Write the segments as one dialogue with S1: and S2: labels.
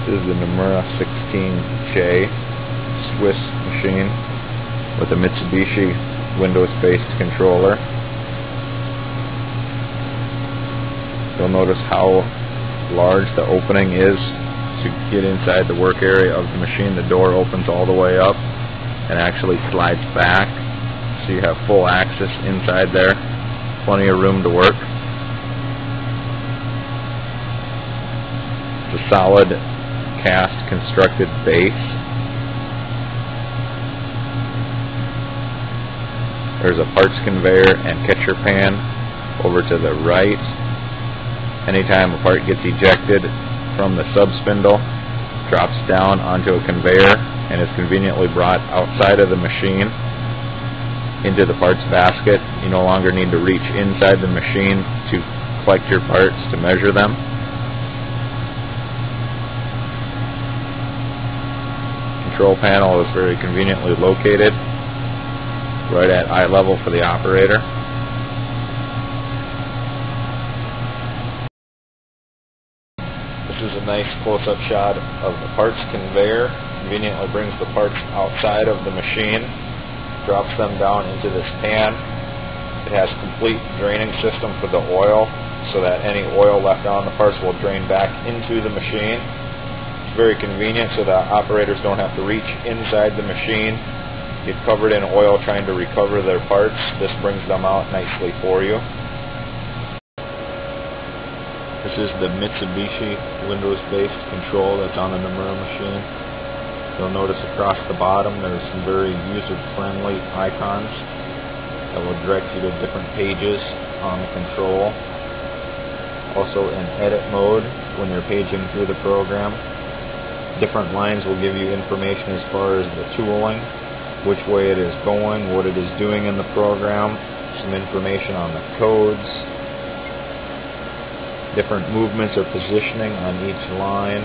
S1: This is the Nomura NN-16J Swiss machine with a Mitsubishi Windows-based controller. You'll notice how large the opening is to get inside the work area of the machine. The door opens all the way up and actually slides back, so you have full access inside there. Plenty of room to work. It's a solid cast constructed base. There's a parts conveyor and catcher pan over to the right. Anytime a part gets ejected from the sub spindle, drops down onto a conveyor and is conveniently brought outside of the machine into the parts basket. You no longer need to reach inside the machine to collect your parts to measure them. Control panel is very conveniently located right at eye level for the operator. This is a nice close-up shot of the parts conveyor. Conveniently brings the parts outside of the machine, drops them down into this pan. It has complete draining system for the oil, so that any oil left on the parts will drain back into the machine. Very convenient, so that operators don't have to reach inside the machine, get covered in oil trying to recover their parts. This brings them out nicely for you. This is the Mitsubishi Windows-based control that's on the Nomura machine. You'll notice across the bottom there's some very user-friendly icons that will direct you to different pages on the control. Also in edit mode, when you're paging through the program, different lines will give you information as far as the tooling, which way it is going, what it is doing in the program, some information on the codes, different movements or positioning on each line.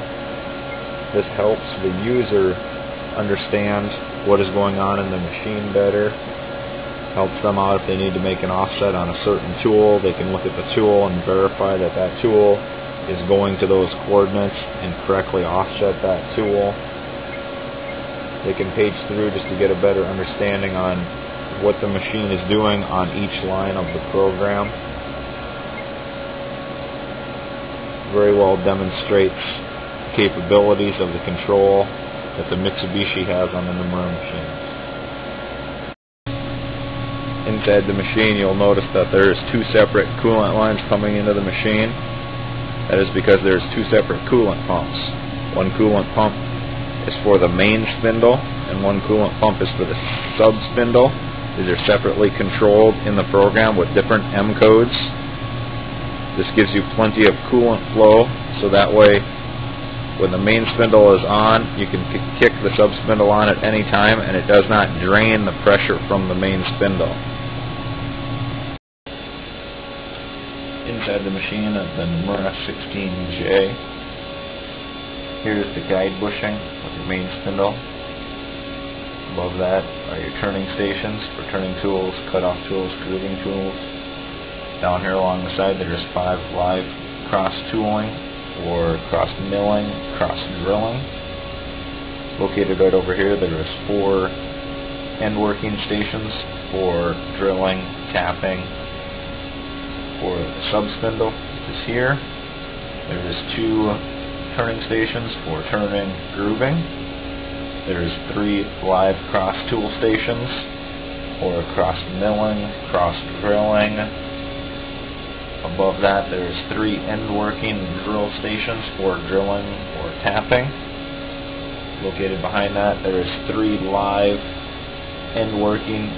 S1: This helps the user understand what is going on in the machine better, helps them out if they need to make an offset on a certain tool. They can look at the tool and verify that that tool is going to those coordinates and correctly offset that tool. They can page through just to get a better understanding on what the machine is doing on each line of the program. Very well demonstrates the capabilities of the control that the Mitsubishi has on the Nomura machines. Inside the machine, you'll notice that there's two separate coolant lines coming into the machine. That is because there's two separate coolant pumps. One coolant pump is for the main spindle, and one coolant pump is for the sub spindle. These are separately controlled in the program with different M codes. This gives you plenty of coolant flow, so that way when the main spindle is on, you can kick the sub spindle on at any time and it does not drain the pressure from the main spindle. Inside the machine of the Nomura NN-16J, here's the guide bushing with your main spindle. Above that are your turning stations for turning tools, cutoff tools, grooving tools. Down here along the side there's 5 live cross tooling or cross milling, cross drilling. Located right over here there is 4 end working stations for drilling, tapping. For the sub spindle, which is here. There is 2 turning stations for turning, grooving. There's 3 live cross tool stations for cross milling, cross drilling. Above that there's 3 end working drill stations for drilling or tapping. Located behind that there is 3 live end working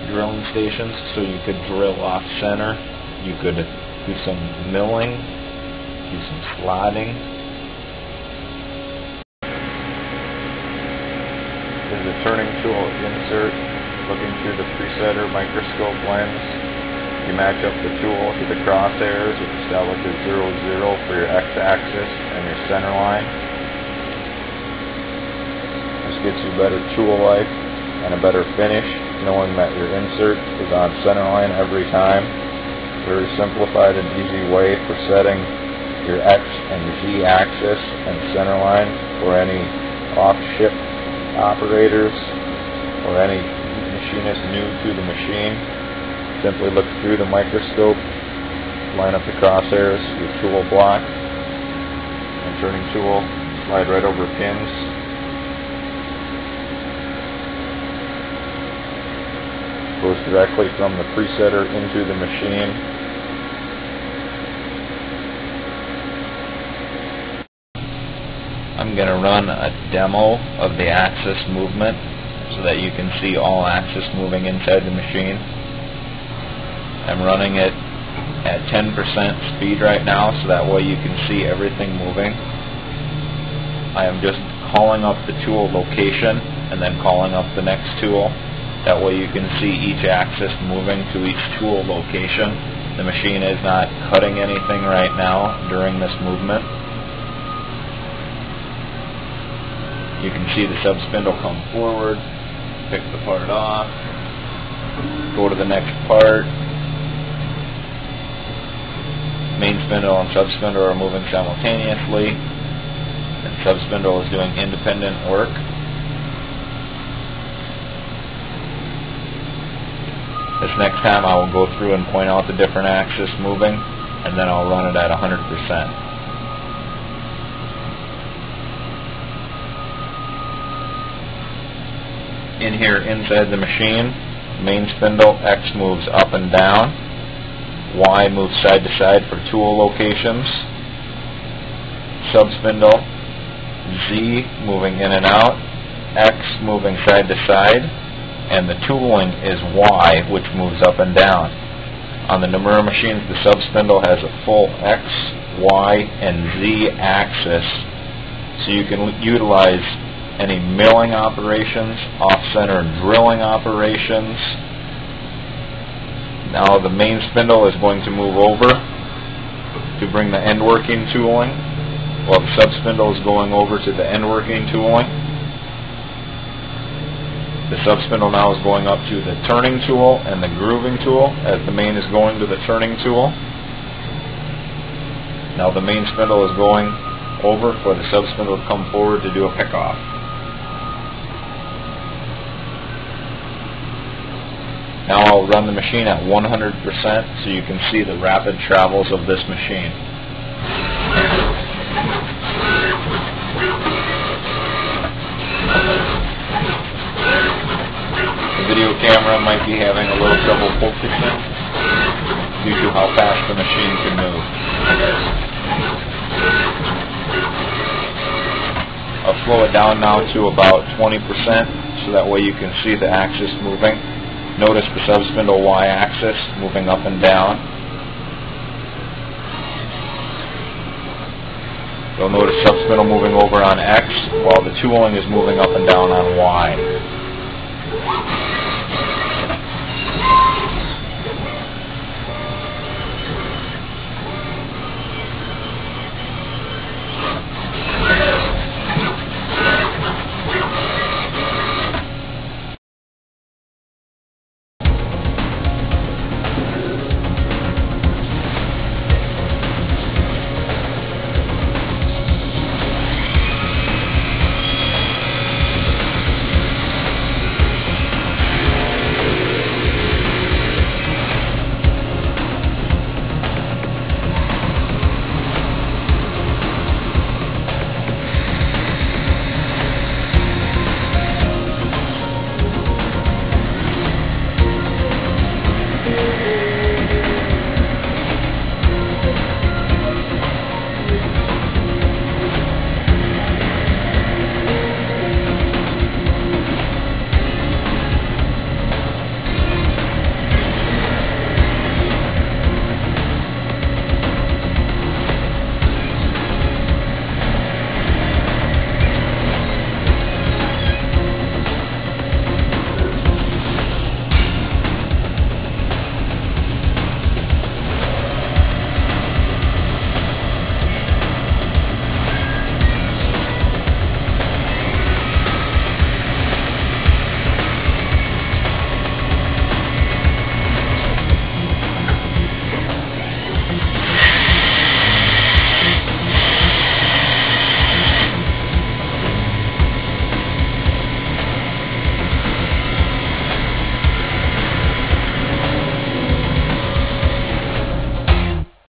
S1: drilling stations, so you could drill off center. You could do some milling, do some slotting. This is a turning tool insert. Looking through the presetter microscope lens, you match up the tool to the crosshairs, which establishes 0, 0 for your x-axis and your center line. This gets you better tool life and a better finish, knowing that your insert is on center line every time. Very simplified and easy way for setting your X and Z axis and center line for any off-ship operators or any machinist new to the machine. Simply look through the microscope, line up the crosshairs, your tool block and turning tool, slide right over pins. Goes directly from the presetter into the machine. I'm going to run a demo of the axis movement so that you can see all axis moving inside the machine. I'm running it at 10% speed right now so that way you can see everything moving. I am just calling up the tool location and then calling up the next tool. That way you can see each axis moving to each tool location. The machine is not cutting anything right now during this movement. You can see the sub-spindle come forward, pick the part off, go to the next part. Main spindle and sub-spindle are moving simultaneously, and sub-spindle is doing independent work. This next time I will go through and point out the different axes moving, and then I'll run it at 100%. In here inside the machine, main spindle X moves up and down, Y moves side to side for tool locations, sub-spindle Z moving in and out, X moving side to side, and the tooling is Y, which moves up and down. On the Nomura machines, the sub-spindle has a full X, Y, and Z axis, so you can utilize any milling operations, off-center drilling operations. Now the main spindle is going to move over to bring the end working tooling, while the sub-spindle is going over to the end working tooling. The sub-spindle now is going up to the turning tool and the grooving tool as the main is going to the turning tool. Now the main spindle is going over for the sub-spindle to come forward to do a pick-off. Now I'll run the machine at 100% so you can see the rapid travels of this machine. The video camera might be having a little trouble focusing due to how fast the machine can move. I'll slow it down now to about 20% so that way you can see the axis moving. Notice the sub-spindle Y-axis moving up and down. You'll notice sub-spindle moving over on X while the tooling is moving up and down on Y.